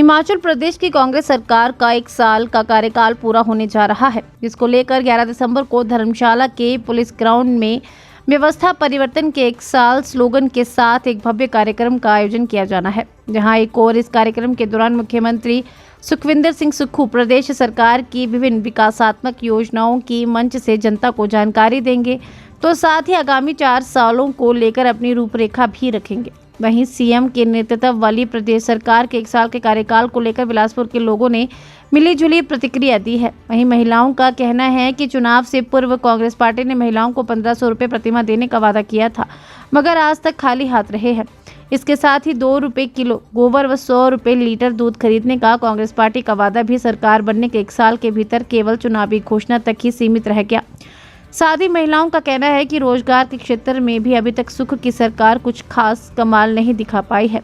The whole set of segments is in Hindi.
हिमाचल प्रदेश की कांग्रेस सरकार का 1 साल का कार्यकाल पूरा होने जा रहा है, जिसको लेकर 11 दिसंबर को धर्मशाला के पुलिस ग्राउंड में व्यवस्था परिवर्तन के 1 साल स्लोगन के साथ एक भव्य कार्यक्रम का आयोजन किया जाना है। जहां एक और इस कार्यक्रम के दौरान मुख्यमंत्री सुखविंदर सिंह सुक्खू प्रदेश सरकार की विभिन्न विकासात्मक योजनाओं की मंच से जनता को जानकारी देंगे, तो साथ ही आगामी 4 सालों को लेकर अपनी रूपरेखा भी रखेंगे। वहीं सीएम के नेतृत्व वाली प्रदेश सरकार के 1 साल के कार्यकाल को लेकर बिलासपुर के लोगों ने मिलीजुली प्रतिक्रिया दी है। वहीं महिलाओं का कहना है कि चुनाव से पूर्व कांग्रेस पार्टी ने महिलाओं को 1500 रुपये प्रतिमाह देने का वादा किया था, मगर आज तक खाली हाथ रहे हैं। इसके साथ ही 2 रुपये किलो गोबर व 100 रुपये लीटर दूध खरीदने का कांग्रेस पार्टी का वादा भी सरकार बनने के 1 साल के भीतर केवल चुनावी घोषणा तक ही सीमित रह गया। साथ ही महिलाओं का कहना है कि रोजगार के क्षेत्र में भी अभी तक सुख की सरकार कुछ खास कमाल नहीं दिखा पाई है।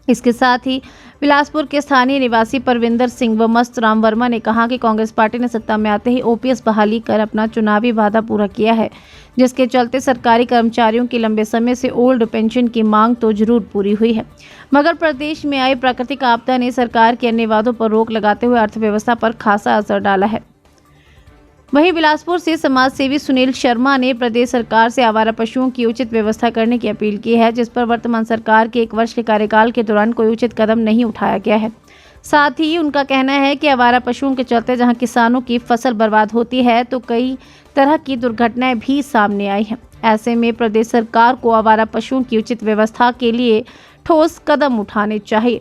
इसके साथ ही बिलासपुर के स्थानीय निवासी परविंदर सिंह व मस्त राम वर्मा ने कहा कि कांग्रेस पार्टी ने सत्ता में आते ही ओपीएस बहाली कर अपना चुनावी वादा पूरा किया है, जिसके चलते सरकारी कर्मचारियों की लंबे समय से ओल्ड पेंशन की मांग तो जरूर पूरी हुई है, मगर प्रदेश में आई प्राकृतिक आपदा ने सरकार के अन्य वादों पर रोक लगाते हुए अर्थव्यवस्था पर खासा असर डाला है। वहीं बिलासपुर से समाज सेवी सुनील शर्मा ने प्रदेश सरकार से आवारा पशुओं की उचित व्यवस्था करने की अपील की है, जिस पर वर्तमान सरकार के 1 वर्ष के कार्यकाल के दौरान कोई उचित कदम नहीं उठाया गया है। साथ ही उनका कहना है कि आवारा पशुओं के चलते जहां किसानों की फसल बर्बाद होती है, तो कई तरह की दुर्घटनाएं भी सामने आई हैं। ऐसे में प्रदेश सरकार को आवारा पशुओं की उचित व्यवस्था के लिए ठोस कदम उठाने चाहिए।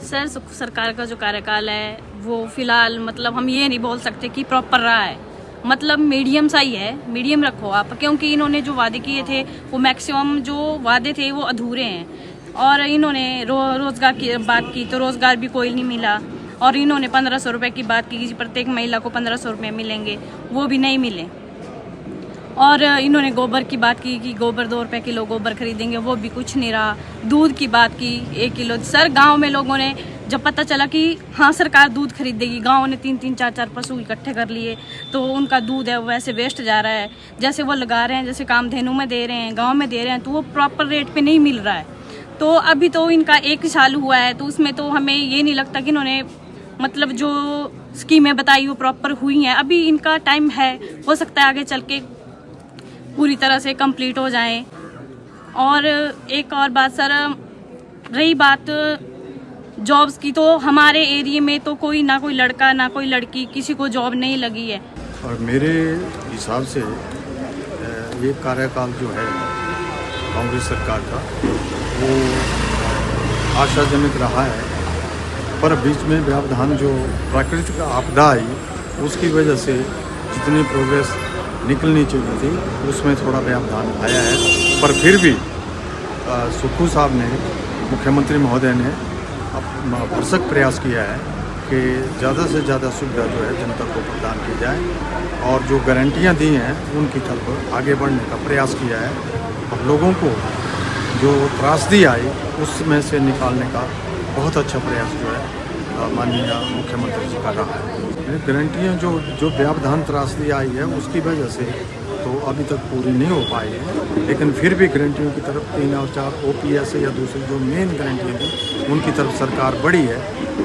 सर, सरकार का जो कार्यकाल है वो फिलहाल मतलब हम ये नहीं बोल सकते कि प्रॉपर रहा है, मतलब मीडियम सा ही है, मीडियम रखो आप, क्योंकि इन्होंने जो वादे किए थे वो मैक्सिमम जो वादे थे वो अधूरे हैं। और इन्होंने रोजगार की बात की तो रोजगार भी कोई नहीं मिला, और इन्होंने 1500 रुपये की बात की कि प्रत्येक महिला को 1500 रुपये मिलेंगे, वो भी नहीं मिले। और इन्होंने गोबर की बात की कि गोबर 2 रुपये किलो गोबर खरीदेंगे, वो भी कुछ नहीं रहा। दूध की बात की 1 किलो। सर, गांव में लोगों ने जब पता चला कि हाँ सरकार दूध खरीदेगी, गांव ने 3-3 4-4 पशु इकट्ठे कर लिए, तो उनका दूध है वो वैसे वेस्ट जा रहा है। जैसे वो लगा रहे हैं, जैसे कामधेनु में दे रहे हैं, गाँव में दे रहे हैं, तो वो प्रॉपर रेट पर नहीं मिल रहा है। तो अभी तो इनका 1 साल हुआ है, तो उसमें तो हमें ये नहीं लगता कि इन्होंने मतलब जो स्कीमें बताई वो प्रॉपर हुई हैं। अभी इनका टाइम है, हो सकता है आगे चल के पूरी तरह से कंप्लीट हो जाए। और एक और बात सर, रही बात जॉब्स की, तो हमारे एरिया में तो कोई ना कोई लड़का ना कोई लड़की किसी को जॉब नहीं लगी है। और मेरे हिसाब से ये कार्यकाल जो है कांग्रेस सरकार का वो आशाजनक रहा है, पर बीच में व्यवधान जो प्राकृतिक आपदा आई उसकी वजह से जितनी प्रोग्रेस निकलनी चाहिए थी उसमें थोड़ा व्यवधान आया है। पर फिर भी सुक्खू साहब ने, मुख्यमंत्री महोदय ने भरसक प्रयास किया है कि ज़्यादा से ज़्यादा सुविधा जो है जनता को प्रदान की जाए, और जो गारंटियां दी हैं उनकी तरफ आगे बढ़ने का प्रयास किया है। और लोगों को जो त्रासदी आई उसमें से निकालने का बहुत अच्छा प्रयास जो है माननीय मुख्यमंत्री जी कर रहा है। गारंटियाँ जो व्यवधान त्रासदी आई है उसकी वजह से तो अभी तक पूरी नहीं हो पाई है, लेकिन फिर भी गारंटियों की तरफ 3 और 4 ओपीएस या दूसरी जो मेन गारंटियाँ थी उनकी तरफ सरकार बढ़ी है,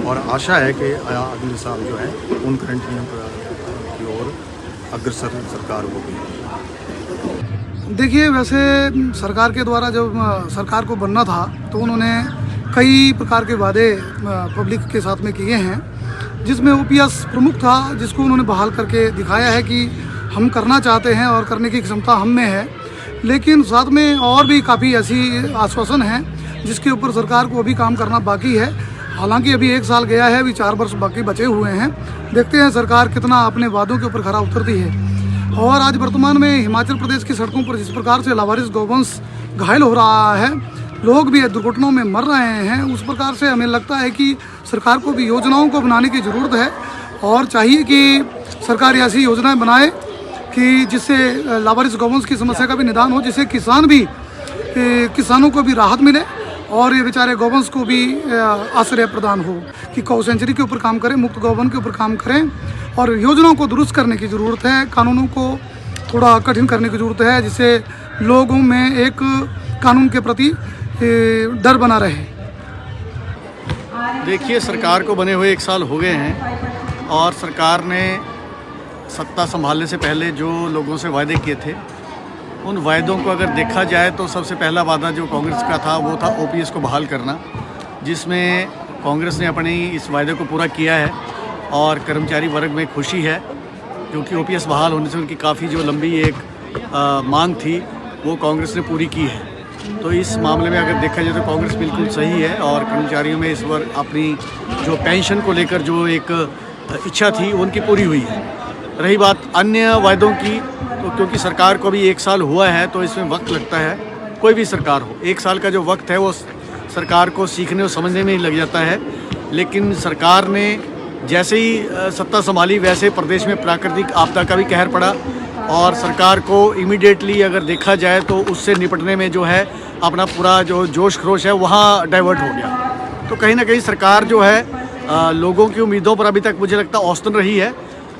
और आशा है कि अगले साल जो है उन गारंटियों की ओर अग्रसर सरकार होगी। देखिए, वैसे सरकार के द्वारा जब सरकार को बनना था तो उन्होंने कई प्रकार के वादे पब्लिक के साथ में किए हैं, जिसमें ओपीएस प्रमुख था, जिसको उन्होंने बहाल करके दिखाया है कि हम करना चाहते हैं और करने की क्षमता हम में है। लेकिन साथ में और भी काफ़ी ऐसी आश्वासन हैं जिसके ऊपर सरकार को अभी काम करना बाकी है। हालांकि अभी 1 साल गया है, अभी 4 वर्ष बाकी बचे हुए हैं। देखते हैं सरकार कितना अपने वादों के ऊपर खरा उतरती है। और आज वर्तमान में हिमाचल प्रदेश की सड़कों पर जिस प्रकार से लावारिस गौवंश घायल हो रहा है, लोग भी दुर्घटनाओं में मर रहे हैं, उस प्रकार से हमें लगता है कि सरकार को भी योजनाओं को बनाने की ज़रूरत है, और चाहिए कि सरकार ऐसी योजनाएं बनाए कि जिससे लावारिस गौवंश की समस्या का भी निदान हो, जिससे किसानों को भी राहत मिले और ये बेचारे गौवंश को भी आश्रय प्रदान हो कि गौ सेंचुरी के ऊपर काम करें, मुक्त गौवन के ऊपर काम करें। और योजनाओं को दुरुस्त करने की ज़रूरत है, कानूनों को थोड़ा कठिन करने की ज़रूरत है, जिससे लोगों में एक कानून के प्रति डर बना रहे। देखिए, सरकार को बने हुए 1 साल हो गए हैं और सरकार ने सत्ता संभालने से पहले जो लोगों से वायदे किए थे, उन वायदों को अगर देखा जाए तो सबसे पहला वादा जो कांग्रेस का था वो था ओपीएस को बहाल करना, जिसमें कांग्रेस ने अपने इस वायदे को पूरा किया है और कर्मचारी वर्ग में खुशी है, क्योंकि ओपीएस बहाल होने से उनकी काफ़ी जो लंबी एक मांग थी वो कांग्रेस ने पूरी की है। तो इस मामले में अगर देखा जाए तो कांग्रेस बिल्कुल सही है और कर्मचारियों में इस बार अपनी जो पेंशन को लेकर जो एक इच्छा थी उनकी पूरी हुई है। रही बात अन्य वायदों की, तो क्योंकि सरकार को भी 1 साल हुआ है तो इसमें वक्त लगता है, कोई भी सरकार हो 1 साल का जो वक्त है वो सरकार को सीखने और समझने में ही लग जाता है। लेकिन सरकार ने जैसे ही सत्ता संभाली वैसे प्रदेश में प्राकृतिक आपदा का भी कहर पड़ा और सरकार को इमीडिएटली अगर देखा जाए तो उससे निपटने में जो है अपना पूरा जो जोश खरोश है वहाँ डाइवर्ट हो गया। तो कहीं ना कहीं सरकार जो है लोगों की उम्मीदों पर अभी तक मुझे लगता औसतन रही है।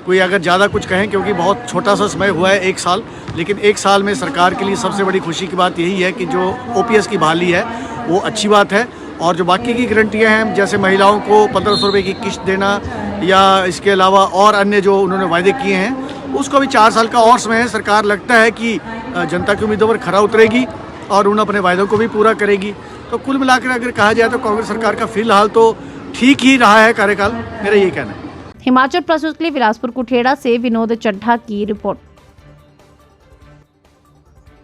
कोई अगर ज़्यादा कुछ कहें, क्योंकि बहुत छोटा सा समय हुआ है 1 साल, लेकिन 1 साल में सरकार के लिए सबसे बड़ी खुशी की बात यही है कि जो ओपीएस की बहाली है वो अच्छी बात है और जो बाकी की गारंटियाँ हैं, जैसे महिलाओं को 1500 रुपये की किस्त देना या इसके अलावा और अन्य जो उन्होंने वायदे किए हैं, उसको भी 4 साल का और समय है। सरकार लगता है कि जनता की उम्मीदों पर खरा उतरेगी और उन अपने वायदों को भी पूरा करेगी। तो कुल मिलाकर अगर कहा जाए तो कांग्रेस सरकार का फिलहाल तो ठीक ही रहा है कार्यकाल, मेरा यही कहना है। हिमाचल प्रस्तुत के लिए बिलासपुर कुठेड़ा से विनोद चड्ढा की रिपोर्ट।